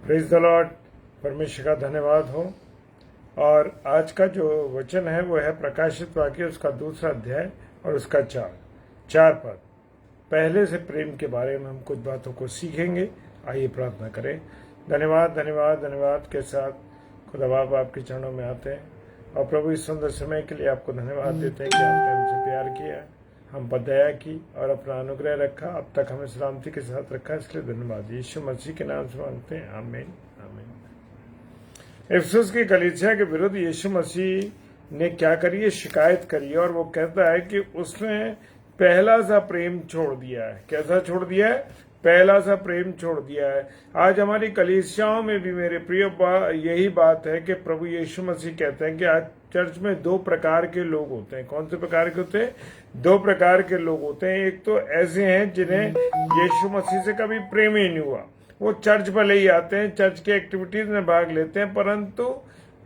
Praise the Lord. परमेश्वर का धन्यवाद हो। और आज का जो वचन है वो है प्रकाशित वाक्य उसका 2 अध्याय और उसका 4 पद। पहले से प्रेम के बारे में हम कुछ बातों को सीखेंगे। आइए प्रार्थना करें। धन्यवाद धन्यवाद धन्यवाद के साथ खुदा बाप आपके चरणों में आते हैं और प्रभु इस सुंदर समय के लिए आपको धन्यवाद देते हैं कि आपने हमसे प्यार किया, हम पर दया की और अपना अनुग्रह रखा, अब तक हमें सलामती के साथ रखा, इसलिए धन्यवाद। यीशु मसीह के नाम से मांगते हैं, आमीन आमीन। इफिसुस की कलीसिया के विरुद्ध यीशु मसीह ने क्या करी है? शिकायत करी है। और वो कहता है कि उसने पहला सा प्रेम छोड़ दिया है। कैसा छोड़ दिया है? पहला सा प्रेम छोड़ दिया है। आज हमारी कलीसियाओं में भी मेरे प्रिय यही बात है कि प्रभु यीशु मसीह कहते हैं कि आज चर्च में 2 प्रकार के लोग होते हैं। कौन से प्रकार के होते हैं? 2 प्रकार के लोग होते हैं। एक तो ऐसे हैं जिन्हें यीशु मसीह से कभी प्रेम ही नहीं हुआ। वो चर्च भले ही आते हैं, चर्च के एक्टिविटीज में भाग लेते हैं, परंतु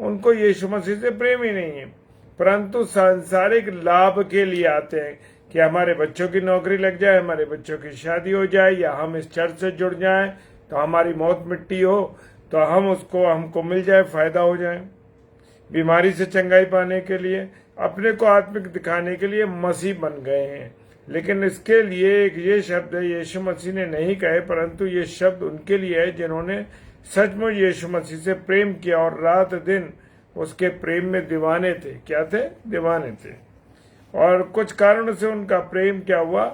उनको यीशु मसीह से प्रेम ही नहीं है, परंतु सांसारिक लाभ के लिए आते हैं कि हमारे बच्चों की नौकरी लग जाए, हमारे बच्चों की शादी हो जाए, या हम इस चर्च से जुड़ जाएं तो हमारी मौत मिट्टी हो तो हमको मिल जाए, फायदा हो जाए। बीमारी से चंगाई पाने के लिए, अपने को आत्मिक दिखाने के लिए मसीह बन गए हैं। लेकिन इसके लिए एक ये शब्द है, यीशु मसीह ने नहीं कहे, परंतु ये शब्द उनके लिए है जिन्होंने सचमुच यीशु मसीह से प्रेम किया और रात दिन उसके प्रेम में दीवाने थे। क्या थे? दीवाने थे। और कुछ कारणों से उनका प्रेम क्या हुआ?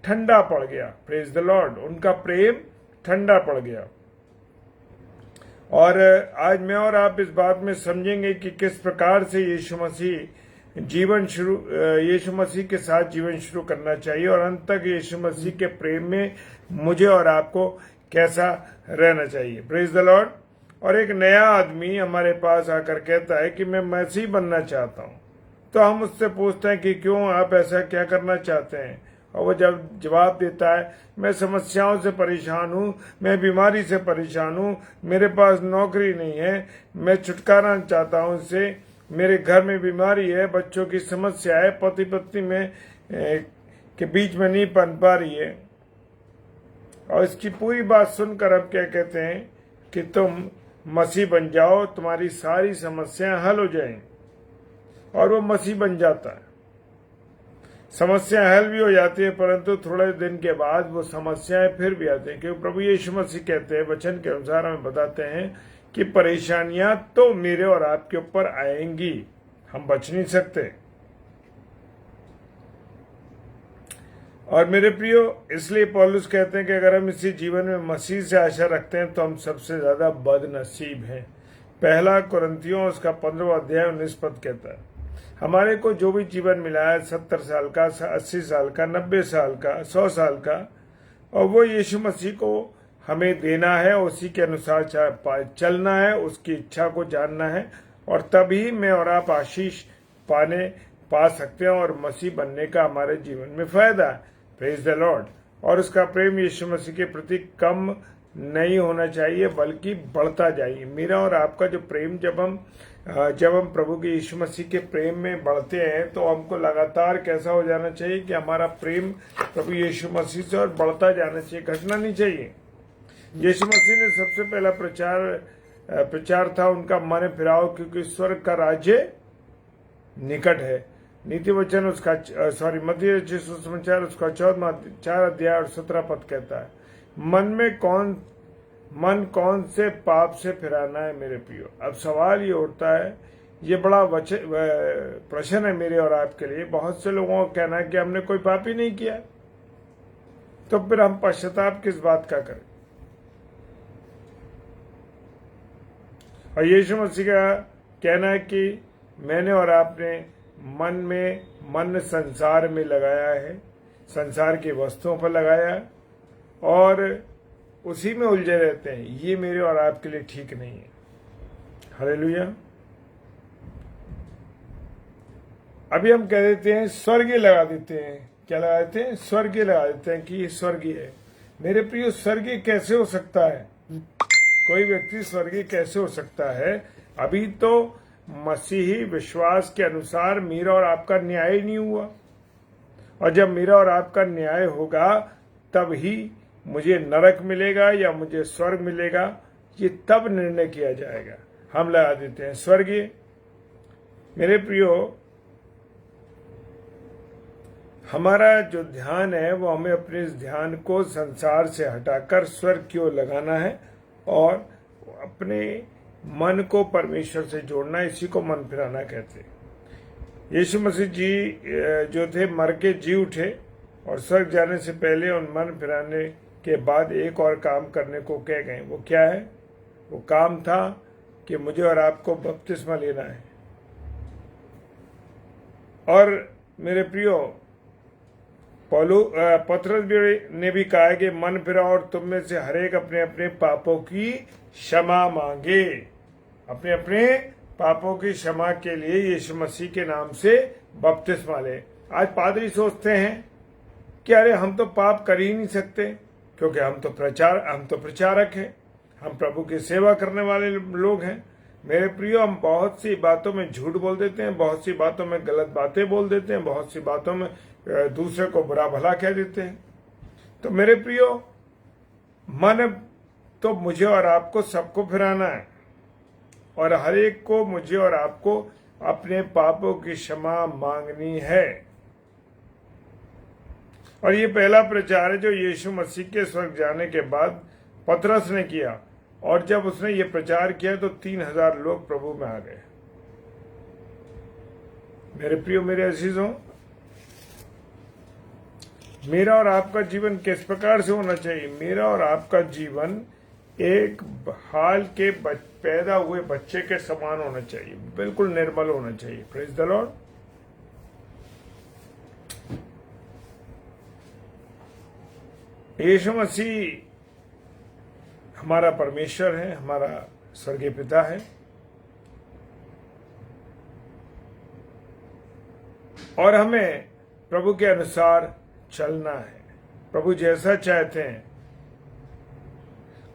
ठंडा पड़ गया। Praise the Lord. उनका प्रेम ठंडा पड़ गया। और आज मैं और आप इस बात में समझेंगे कि किस प्रकार से यीशु मसीह के साथ जीवन शुरू करना चाहिए और अंत तक यीशु मसीह के प्रेम में मुझे और आपको कैसा रहना चाहिए। Praise the Lord. और एक नया आदमी हमारे पास आकर कहता है कि मैं मसीह बनना चाहता हूं, तो हम उससे पूछते हैं कि क्यों, आप ऐसा क्या करना चाहते हैं? और वो जब जवाब देता है, मैं समस्याओं से परेशान हूँ, मैं बीमारी से परेशान हूँ, मेरे पास नौकरी नहीं है, मैं छुटकारा चाहता हूँ इससे, मेरे घर में बीमारी है, बच्चों की समस्या है, पति पत्नी में के बीच में नहीं बन पा रही है। और इसकी पूरी बात सुनकर अब क्या कहते हैं कि तुम मसीह बन जाओ, तुम्हारी सारी समस्याएं हल हो जाएंगी। और वो मसीह बन जाता है। समस्या हल भी हो जाती है, परंतु थोड़े दिन के बाद वो समस्याएं फिर भी आती हैं, क्योंकि प्रभु यीशु मसीह कहते हैं, वचन के अनुसार हमें बताते हैं कि परेशानियां तो मेरे और आपके ऊपर आएंगी, हम बच नहीं सकते। और मेरे प्रियो, इसलिए पौलुस कहते हैं कि अगर हम इसी जीवन में मसीह से आशा रखते हैं तो हम सबसे ज्यादा बदनसीब हैं। पहला कुरिन्थियों उसका 15 अध्याय 19 पद कहता है, हमारे को जो भी जीवन मिला है, 70 साल का, 80 साल का, 90 साल का, 100 साल का, और वो यीशु मसीह को हमें देना है, उसी के अनुसार चलना है, उसकी इच्छा को जानना है, और तभी मैं और आप आशीष पा सकते हैं और मसीह बनने का हमारे जीवन में फायदा है। Praise the Lord. और उसका प्रेम यीशु मसीह के प्रति कम नहीं होना चाहिए, बल्कि बढ़ता जाइए। मेरा और आपका जो प्रेम, जब हम प्रभु के यीशु मसीह के प्रेम में बढ़ते हैं तो हमको लगातार कैसा हो जाना चाहिए कि हमारा प्रेम प्रभु यीशु मसीह से और बढ़ता जाना चाहिए, घटना नहीं चाहिए। यीशु मसीह ने सबसे पहला प्रचार था उनका, मन फिराओ क्योंकि स्वर्ग का राज्य निकट है। नीति वचन उसका मत्ती सुसमाचार उसका 4 अध्याय और 17 पद कहता है, मन कौन से पाप से फिराना है मेरे प्रियो। अब सवाल ये उठता है, ये बड़ा प्रश्न है मेरे और आपके लिए। बहुत से लोगों का कहना है कि हमने कोई पाप ही नहीं किया, तो फिर हम पश्चाताप किस बात का करें? और यीशु मसीह का कहना है कि मैंने और आपने मन संसार में लगाया है, संसार की वस्तुओं पर लगाया है और उसी में उलझे रहते हैं। ये मेरे और आपके लिए ठीक नहीं है। हालेलुया। अभी हम कह देते हैं स्वर्गीय लगा देते हैं। क्या लगा देते हैं? स्वर्गीय लगा देते हैं कि ये स्वर्गीय है। मेरे प्रिय, स्वर्गीय कैसे हो सकता है? कोई व्यक्ति स्वर्गीय कैसे हो सकता है? अभी तो मसीही विश्वास के अनुसार मेरा और आपका न्याय ही नहीं हुआ, और जब मेरा और आपका न्याय होगा तब ही मुझे नरक मिलेगा या मुझे स्वर्ग मिलेगा, ये तब निर्णय किया जाएगा। हम लगा देते हैं स्वर्गीय। मेरे प्रियो, हमारा जो ध्यान है वो हमें अपने इस ध्यान को संसार से हटाकर स्वर्ग की ओर लगाना है और अपने मन को परमेश्वर से जोड़ना। इसी को मन फिराना कहते हैं। यीशु मसीह जी जो थे मर के जी उठे और स्वर्ग जाने से पहले उन मन फिराने के बाद एक और काम करने को कह गए। वो क्या है? वो काम था कि मुझे और आपको बपतिस्मा लेना है। और मेरे प्रियो, पतरस ने भी कहा है कि मन फिराओ और तुम में से हरेक अपने अपने पापों की क्षमा मांगे। अपने अपने पापों की क्षमा के लिए यीशु मसीह के नाम से बपतिस्मा ले। आज पादरी सोचते हैं कि अरे हम तो पाप कर ही नहीं सकते, क्योंकि हम तो प्रचारक हैं, हम प्रभु की सेवा करने वाले लोग हैं। मेरे प्रियो, हम बहुत सी बातों में झूठ बोल देते हैं, बहुत सी बातों में गलत बातें बोल देते हैं, बहुत सी बातों में दूसरे को बुरा भला कह देते हैं। तो मेरे प्रियो, मन तो मुझे और आपको सबको फिराना है और हर एक को मुझे और आपको अपने पापों की क्षमा मांगनी है। और ये पहला प्रचार है जो यीशु मसीह के स्वर्ग जाने के बाद पतरस ने किया। और जब उसने ये प्रचार किया तो 3000 लोग प्रभु में आ गए। मेरे प्रियो, मेरे अजीजों, मेरा और आपका जीवन किस प्रकार से होना चाहिए? मेरा और आपका जीवन एक हाल के पैदा हुए बच्चे के समान होना चाहिए, बिल्कुल निर्मल होना चाहिए। Praise the lord. Yeshu Masih हमारा परमेश्वर है, हमारा स्वर्गीय पिता है, और हमें प्रभु के अनुसार चलना है, प्रभु जैसा चाहते हैं।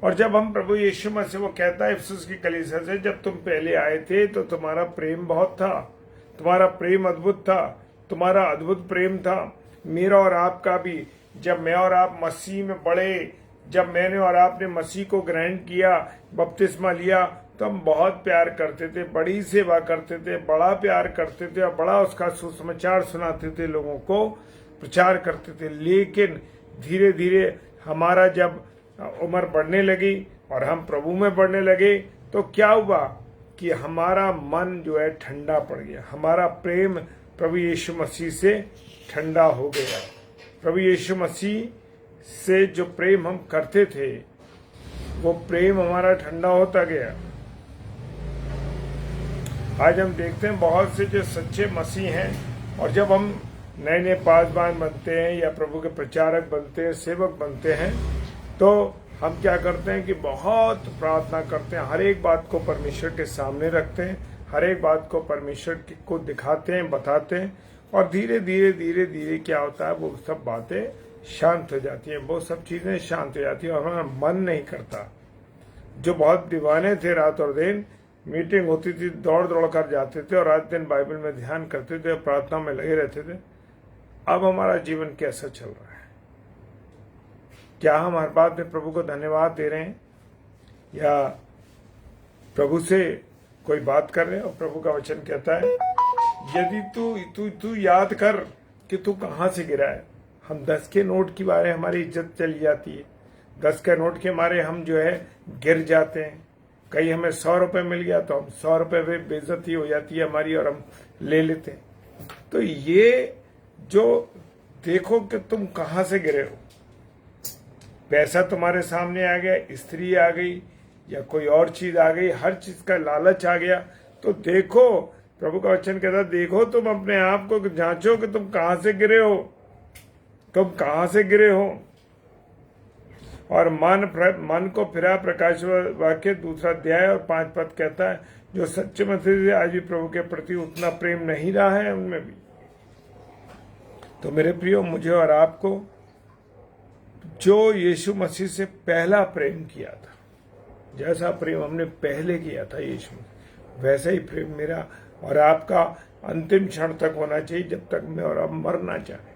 और जब हम प्रभु यीशु मसीह, वो कहता है इफिसुस की कलीसिया से, जब तुम पहले आए थे तो तुम्हारा प्रेम बहुत था, तुम्हारा प्रेम अद्भुत था, तुम्हारा अद्भुत प्रेम था। मेरा और आपका भी, जब मैं और आप मसीह में बढ़े, जब मैंने और आपने मसीह को ग्रहण किया, बपतिस्मा लिया, तो हम बहुत प्यार करते थे, बड़ी सेवा करते थे, बड़ा प्यार करते थे और बड़ा उसका सुसमाचार सुनाते थे, लोगों को प्रचार करते थे। लेकिन धीरे धीरे हमारा जब उम्र बढ़ने लगी और हम प्रभु में बढ़ने लगे तो क्या हुआ कि हमारा मन जो है ठंडा पड़ गया, हमारा प्रेम प्रभु यीशु मसीह से ठंडा हो गया। प्रभु यीशु मसीह से जो प्रेम हम करते थे वो प्रेम हमारा ठंडा होता गया। आज हम देखते हैं बहुत से जो सच्चे मसीह हैं, और जब हम नए नए पासबान बनते हैं या प्रभु के प्रचारक बनते हैं, सेवक बनते हैं, तो हम क्या करते हैं कि बहुत प्रार्थना करते हैं, हर एक बात को परमेश्वर के सामने रखते हैं, हर एक बात को परमेश्वर को दिखाते हैं, बताते हैं, और धीरे धीरे धीरे धीरे क्या होता है, वो सब बातें शांत हो जाती हैं, वो सब चीजें शांत हो जाती हैं और हमारा मन नहीं करता। जो बहुत दीवाने थे, रात और दिन मीटिंग होती थी, दौड़ दौड़ कर जाते थे और रात दिन बाइबल में ध्यान करते थे, प्रार्थना में लगे रहते थे, अब हमारा जीवन कैसा चल रहा है? क्या हम हर बात में प्रभु को धन्यवाद दे रहे हैं, या प्रभु से कोई बात कर रहे हैं? और प्रभु का वचन कहता है, यदि तू याद कर कि तू कहां से गिरा है। हम 10 के नोट की बारे हमारी इज्जत चली जाती है, 10 के नोट के मारे हम जो है गिर जाते हैं। कहीं हमें 100 रुपए मिल गया तो हम 100 रुपए पे बेइज्जती हो जाती है हमारी और हम ले लेते हैं। तो ये जो देखो कि तुम कहां से गिरे हो, पैसा तुम्हारे सामने आ गया, स्त्री आ गई या कोई और चीज आ गई, हर चीज का लालच आ गया, तो देखो, प्रभु का वचन कहता है, देखो तुम अपने आप को जांचो कि तुम कहां से गिरे हो, तुम कहां से गिरे हो। और मन को फिरा, प्रकाश वाक्य 2 अध्याय और 5 पद कहता है, जो सच्चे मसीह से आज भी प्रभु के प्रति उतना प्रेम नहीं रहा है उनमें भी। तो मेरे प्रियो, मुझे और आपको जो यीशु मसीह से पहला प्रेम किया था, जैसा प्रेम हमने पहले किया था यीशु, वैसा ही प्रेम मेरा और आपका अंतिम क्षण तक होना चाहिए, जब तक मैं और आप मर ना जाए।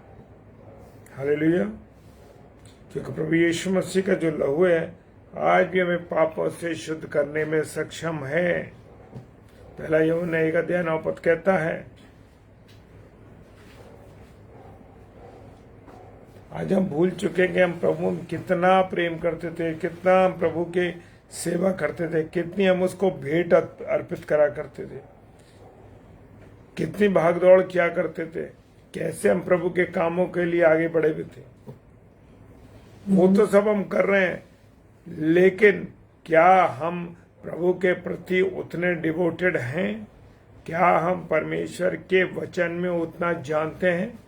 हालेलुया। क्योंकि प्रभु यीशु मसीह का जो लहू है आज भी हमें पापों से शुद्ध करने में सक्षम है। पहला यूहन्ना 1:9 कहता है। आज हम भूल चुके हैं कि हम प्रभु में कितना प्रेम करते थे, कितना हम प्रभु के सेवा करते थे, कितनी हम उसको भेंट अर्पित करा करते थे, कितनी भागदौड़ किया करते थे, कैसे हम प्रभु के कामों के लिए आगे बढ़े हुए थे। वो तो सब हम कर रहे हैं, लेकिन क्या हम प्रभु के प्रति उतने डिवोटेड हैं? क्या हम परमेश्वर के वचन में उतना जानते हैं?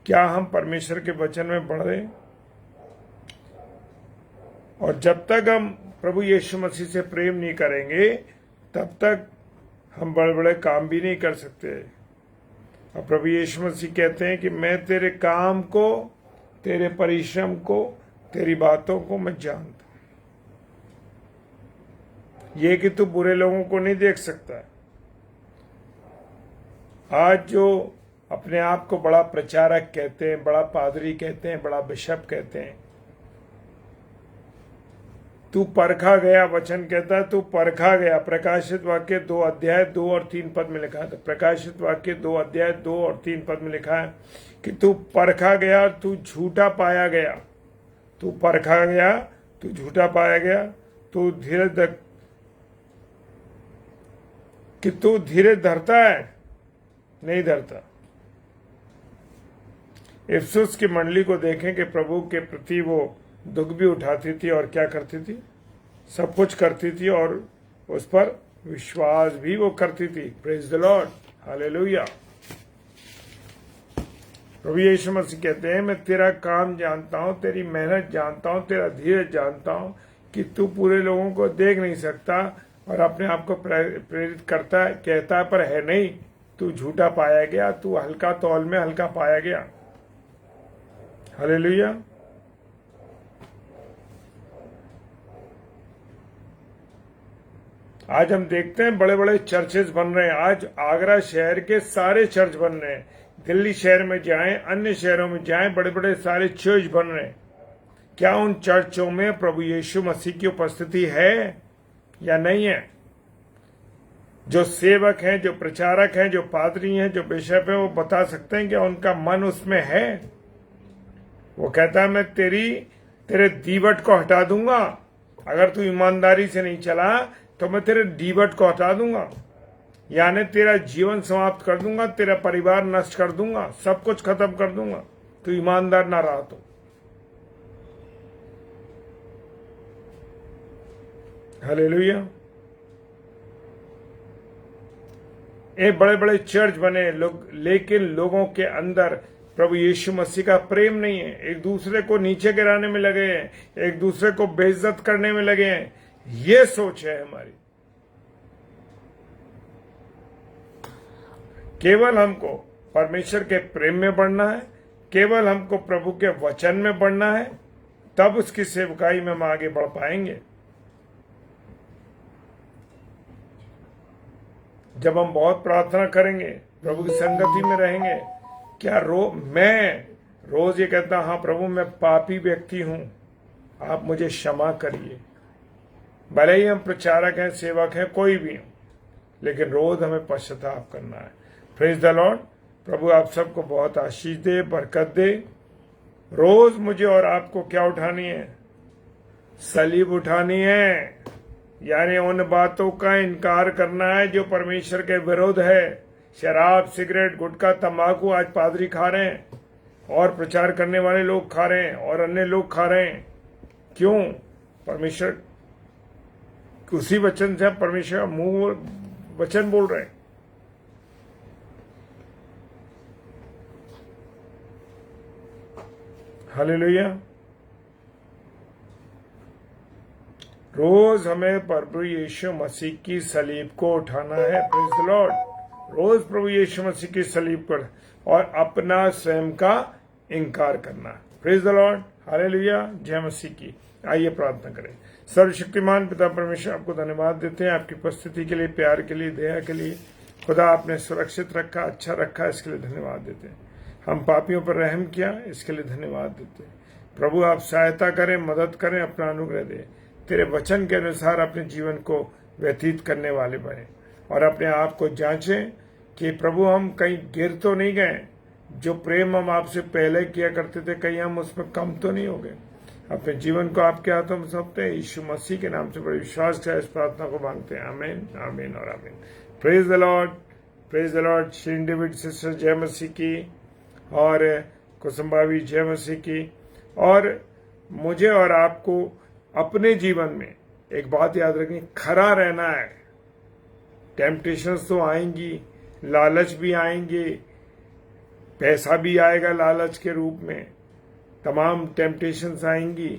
क्या हम परमेश्वर के वचन में बढ़ रहे हैं? और जब तक हम प्रभु यीशु मसीह से प्रेम नहीं करेंगे, तब तक हम बड़े बड़े काम भी नहीं कर सकते। और प्रभु यीशु मसीह कहते हैं कि मैं तेरे काम को, तेरे परिश्रम को, तेरी बातों को मैं जानता हूं। ये कि तू बुरे लोगों को नहीं देख सकता। आज जो अपने आप को बड़ा प्रचारक कहते हैं, बड़ा पादरी कहते हैं, बड़ा बिशप कहते हैं, तू परखा गया, वचन कहता है तू परखा गया। प्रकाशित वाक्य 2:2-3 में लिखा था। प्रकाशित वाक्य 2:2-3 में लिखा है कि तू परखा गया, तू झूठा पाया गया। तू परखा गया, तू झूठा पाया गया। तू धीरे धरता है? नहीं धरता। इफिसुस की मंडली को देखें कि प्रभु के प्रति वो दुख भी उठाती थी और क्या करती थी, सब कुछ करती थी और उस पर विश्वास भी वो करती थी। Praise the lord, hallelujah. प्रभु यीशु मसीह कहते हैं, मैं तेरा काम जानता हूं, तेरी मेहनत जानता हूं, तेरा धीरज जानता हूं कि तू पूरे लोगों को देख नहीं सकता और अपने आप को प्रेरित करता है, कहता है, पर है नहीं। तू झूठा पाया गया, तू हल्का तौल में हल्का पाया गया। हालेलुया। आज हम देखते हैं बड़े बड़े चर्चेस बन रहे हैं। आज आगरा शहर के सारे चर्च बन रहे हैं। दिल्ली शहर में जाएं, अन्य शहरों में जाएं, बड़े बड़े सारे चर्च बन रहे हैं। क्या उन चर्चों में प्रभु यीशु मसीह की उपस्थिति है या नहीं है? जो सेवक हैं, जो प्रचारक हैं, जो पादरी हैं, जो बिशप हैं, वो बता सकते हैं कि उनका मन उसमें है। वो कहता है, मैं तेरे दीवट को हटा दूंगा। अगर तू ईमानदारी से नहीं चला तो मैं तेरे दीवट को हटा दूंगा, यानी तेरा जीवन समाप्त कर दूंगा, तेरा परिवार नष्ट कर दूंगा, सब कुछ खत्म कर दूंगा, तू ईमानदार ना रहा तो। हालेलुया। ये बड़े बड़े चर्च बने लोग, लेकिन लोगों के अंदर प्रभु यीशु मसीह का प्रेम नहीं है। एक दूसरे को नीचे गिराने में लगे हैं, एक दूसरे को बेइज्जत करने में लगे हैं। ये सोच है हमारी। केवल हमको परमेश्वर के प्रेम में बढ़ना है, केवल हमको प्रभु के वचन में बढ़ना है, तब उसकी सेवकाई में हम आगे बढ़ पाएंगे। जब हम बहुत प्रार्थना करेंगे, प्रभु की संगति में रहेंगे, क्या मैं रोज ये कहता, हाँ प्रभु मैं पापी व्यक्ति हूं, आप मुझे क्षमा करिए। भले ही हम प्रचारक हैं, सेवक हैं, कोई भी हो, लेकिन रोज हमें पश्चाताप करना है। Praise the Lord. प्रभु आप सबको बहुत आशीष दे, बरकत दे। रोज मुझे और आपको क्या उठानी है? सलीब उठानी है, यानी उन बातों का इनकार करना है जो परमेश्वर के विरोध है। शराब, सिगरेट, गुटखा, तंबाकू आज पादरी खा रहे हैं और प्रचार करने वाले लोग खा रहे हैं और अन्य लोग खा रहे हैं। क्यों? परमेश्वर उसी वचन से परमेश्वर मुंह वचन बोल रहे हैं। हालेलुया। रोज हमें प्रभु यीशु मसीह की सलीब को उठाना है। Praise the lord. रोज प्रभु यीशु मसीह की सलीब पर और अपना स्वयं का इनकार करना। प्रेज द लॉर्ड, हालेलुया, जय मसीह की। आइए प्रार्थना करें। सर्वशक्तिमान पिता परमेश्वर, आपको धन्यवाद देते हैं आपकी उपस्थिति के लिए, प्यार के लिए, दया के लिए। खुदा आपने सुरक्षित रखा, अच्छा रखा, इसके लिए धन्यवाद देते हैं। हम पापियों पर रहम किया, इसके लिए धन्यवाद देते हैं। प्रभु आप सहायता करें, मदद करें, अपना अनुग्रह दें तेरे वचन के अनुसार अपने जीवन को व्यतीत करने वाले बने और अपने आप को जांचें कि प्रभु हम कहीं गिर तो नहीं गए, जो प्रेम हम आपसे पहले किया करते थे कहीं हम उसमें कम तो नहीं हो गए। अपने जीवन को आपके हाथों में सौंपते हैं, यीशु मसीह के नाम से बड़े विश्वास के इस प्रार्थना को मांगते हैं। आमीन, आमीन और आमीन। Praise the Lord, praise the Lord. Shri David sister जय मसीह की और कुसुम्बावी जय मसीह की। और मुझे और आपको अपने जीवन में एक बात याद रखनी, खरा रहना है। टेम्पटेशंस तो आएंगी, लालच भी आएंगे, पैसा भी आएगा लालच के रूप में, तमाम टेम्पटेशंस आएंगी,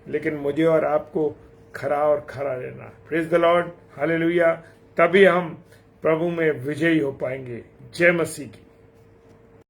लेकिन मुझे और आपको खरा और खरा रहना। Praise the lord, hallelujah. तभी हम प्रभु में विजयी हो पाएंगे। जय मसीह की।